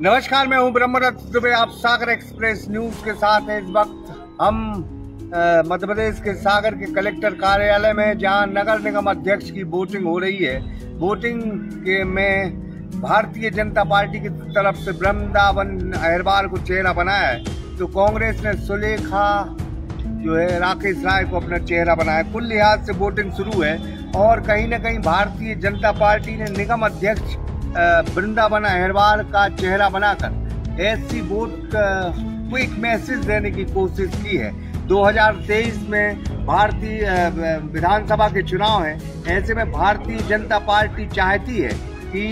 नमस्कार, मैं हूं ब्रह्मदत्त दुबे। आप सागर एक्सप्रेस न्यूज के साथ हैं। इस वक्त हम मध्य प्रदेश के सागर के कलेक्टर कार्यालय में, जहां नगर निगम अध्यक्ष की वोटिंग हो रही है। वोटिंग के में भारतीय जनता पार्टी की तरफ से वृंदावन अहिरवार को चेहरा बनाया है, तो कांग्रेस ने सुलेखा जो है राकेश राय को अपना चेहरा बनाया। कुल लिहाज से वोटिंग शुरू है और कहीं न कहीं भारतीय जनता पार्टी ने निगम अध्यक्ष वृंदावन अहिरवार का चेहरा बनाकर ऐसी वोट को एक मैसेज देने की कोशिश की है। 2023 में भारतीय विधानसभा के चुनाव हैं। ऐसे में भारतीय जनता पार्टी चाहती है कि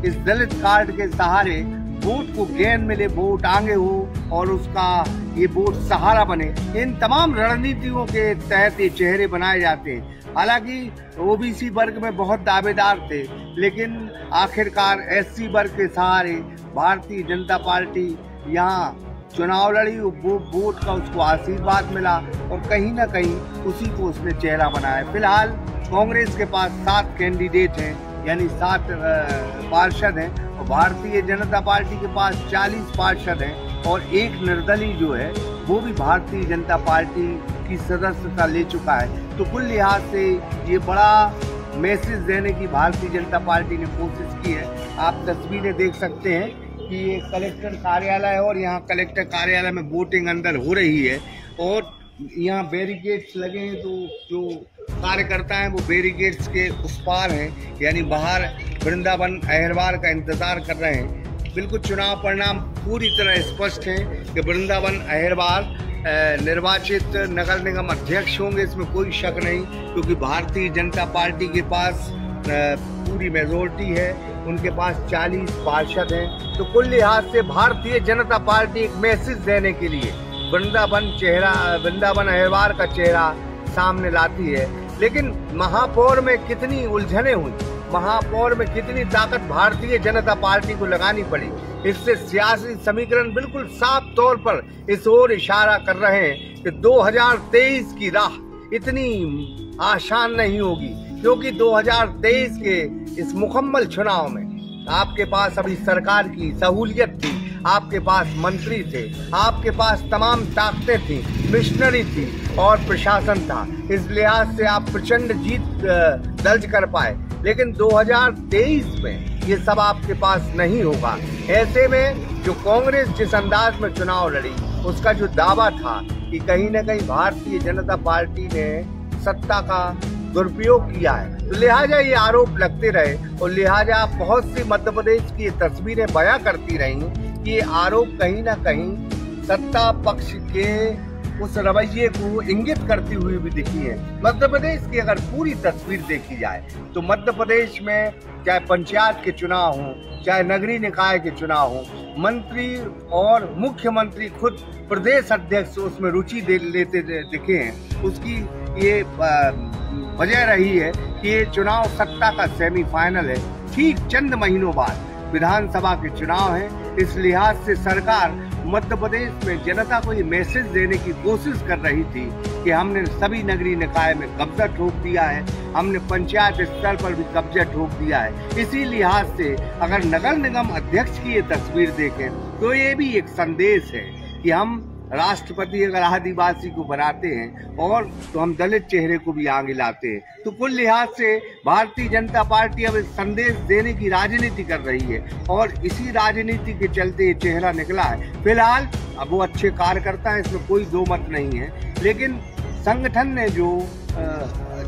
इस दलित कार्ड के सहारे वोट को गेन मिले, वोट आगे हो और उसका ये वोट सहारा बने। इन तमाम रणनीतियों के तहत ये चेहरे बनाए जाते हैं। हालांकि ओबीसी वर्ग में बहुत दावेदार थे, लेकिन आखिरकार एससी वर्ग के सहारे भारतीय जनता पार्टी यहाँ चुनाव लड़ी। वो वोट का उसको आशीर्वाद मिला और कहीं ना कहीं उसी को उसने चेहरा बनाया। फिलहाल कांग्रेस के पास 7 कैंडिडेट हैं, यानी 7 पार्षद हैं, और भारतीय जनता पार्टी के पास 40 पार्षद हैं और एक निर्दलीय जो है वो भी भारतीय जनता पार्टी की सदस्यता ले चुका है। तो कुल लिहाज से ये बड़ा मैसेज देने की भारतीय जनता पार्टी ने कोशिश की है। आप तस्वीरें देख सकते हैं कि ये कलेक्टर कार्यालय है और यहाँ कलेक्टर कार्यालय में वोटिंग अंदर हो रही है और यहाँ बैरिकेड्स लगे हैं। तो जो कार्यकर्ता हैं वो बैरिकेड्स के उस पार हैं, यानी बाहर वृंदावन अहिरवार का इंतजार कर रहे हैं। बिल्कुल चुनाव परिणाम पूरी तरह स्पष्ट है कि वृंदावन अहिरवार निर्वाचित नगर निगम अध्यक्ष होंगे, इसमें कोई शक नहीं, क्योंकि भारतीय जनता पार्टी के पास पूरी मेजोरिटी है, उनके पास 40 पार्षद हैं। तो कुल लिहाज से भारतीय जनता पार्टी एक मैसेज देने के लिए वृंदावन अहिरवार का चेहरा सामने लाती है। लेकिन महापौर में कितनी उलझने हुई, महापौर में कितनी ताकत भारतीय जनता पार्टी को लगानी पड़ी, इससे सियासी समीकरण बिल्कुल साफ तौर पर इस ओर इशारा कर रहे हैं कि 2023 की राह इतनी आसान नहीं होगी, क्योंकि 2023 के इस मुकम्मल चुनाव में आपके पास अभी सरकार की सहूलियत थी, आपके पास मंत्री थे, आपके पास तमाम ताकतें थी, मिशनरी थी और प्रशासन था। इस लिहाज से आप प्रचंड जीत दर्ज कर पाए। लेकिन 2023 में ये सब आपके पास नहीं होगा। ऐसे में जो कांग्रेस जिस अंदाज में चुनाव लड़ी, उसका जो दावा था कि कहीं न कहीं भारतीय जनता पार्टी ने सत्ता का दुरुपयोग किया है, तो लिहाजा ये आरोप लगते रहे और लिहाजा बहुत सी मध्य प्रदेश की तस्वीरें बयां करती रही कि ये आरोप कहीं ना कहीं सत्ता पक्ष के उस रवैये को इंगित करती हुई भी दिखी है। मध्य प्रदेश की अगर पूरी तस्वीर देखी जाए तो मध्य प्रदेश में चाहे पंचायत के चुनाव हों, चाहे नगरीय निकाय के चुनाव हों, मंत्री और मुख्यमंत्री खुद प्रदेश अध्यक्ष उसमें रुचि लेते दिखे हैं। उसकी ये वजह रही है कि ये चुनाव सत्ता का सेमीफाइनल है। ठीक चंद महीनों बाद विधानसभा के चुनाव हैं। इस लिहाज से सरकार मध्य प्रदेश में जनता को ये मैसेज देने की कोशिश कर रही थी कि हमने सभी नगरीय निकाय में कब्जा ठोक दिया है, हमने पंचायत स्तर पर भी कब्जा ठोक दिया है। इसी लिहाज से अगर नगर निगम अध्यक्ष की ये तस्वीर देखें तो ये भी एक संदेश है कि हम राष्ट्रपति अगर आदिवासी को बनाते हैं और तो हम दलित चेहरे को भी आगे लाते हैं। तो कुल लिहाज से भारतीय जनता पार्टी अब संदेश देने की राजनीति कर रही है और इसी राजनीति के चलते ये चेहरा निकला है। फिलहाल अब वो अच्छे कार्यकर्ता हैं, इसमें कोई दो मत नहीं है, लेकिन संगठन ने जो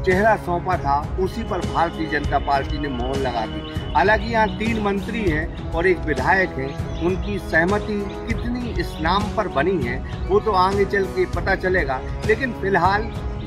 चेहरा सौंपा था उसी पर भारतीय जनता पार्टी ने मोहर लगा दी। हालांकि यहाँ 3 मंत्री हैं और एक विधायक है, उनकी सहमति कितनी इस नाम पर बनी है वो तो आगे चल के पता चलेगा। लेकिन फिलहाल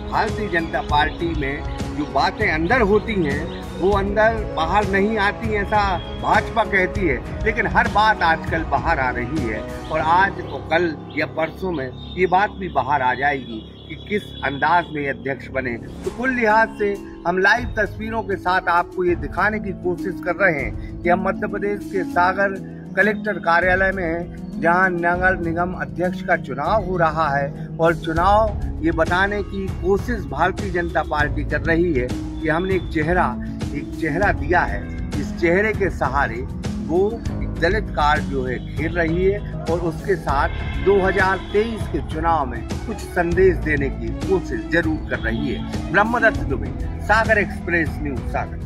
भारतीय जनता पार्टी में जो बातें अंदर होती हैं वो अंदर बाहर नहीं आती, ऐसा भाजपा कहती है, लेकिन हर बात आजकल बाहर आ रही है और आज और कल या परसों में ये बात भी बाहर आ जाएगी कि किस अंदाज में अध्यक्ष बने। तो कुल लिहाज से हम लाइव तस्वीरों के साथ आपको ये दिखाने की कोशिश कर रहे हैं कि हम मध्य प्रदेश के सागर कलेक्टर कार्यालय में हैं, जहां नगर निगम अध्यक्ष का चुनाव हो रहा है और चुनाव ये बताने की कोशिश भारतीय जनता पार्टी कर रही है कि हमने एक चेहरा दिया है। इस चेहरे के सहारे वो दलित कार्ड जो है खेल रही है और उसके साथ 2023 के चुनाव में कुछ संदेश देने की कोशिश जरूर कर रही है। ब्रह्मदत्त दुबे, सागर एक्सप्रेस न्यूज, सागर।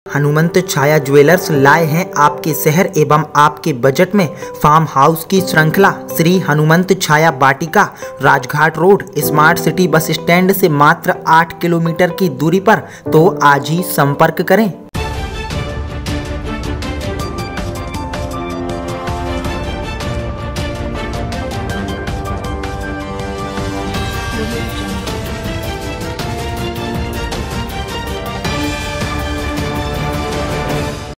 हनुमंत छाया ज्वेलर्स लाए हैं आपके शहर एवं आपके बजट में फार्म हाउस की श्रृंखला Shri Hanumant Chhaya Vatika, Rajghat road, smart city bus stand से मात्र 8 किलोमीटर की दूरी पर। तो आज ही संपर्क करें।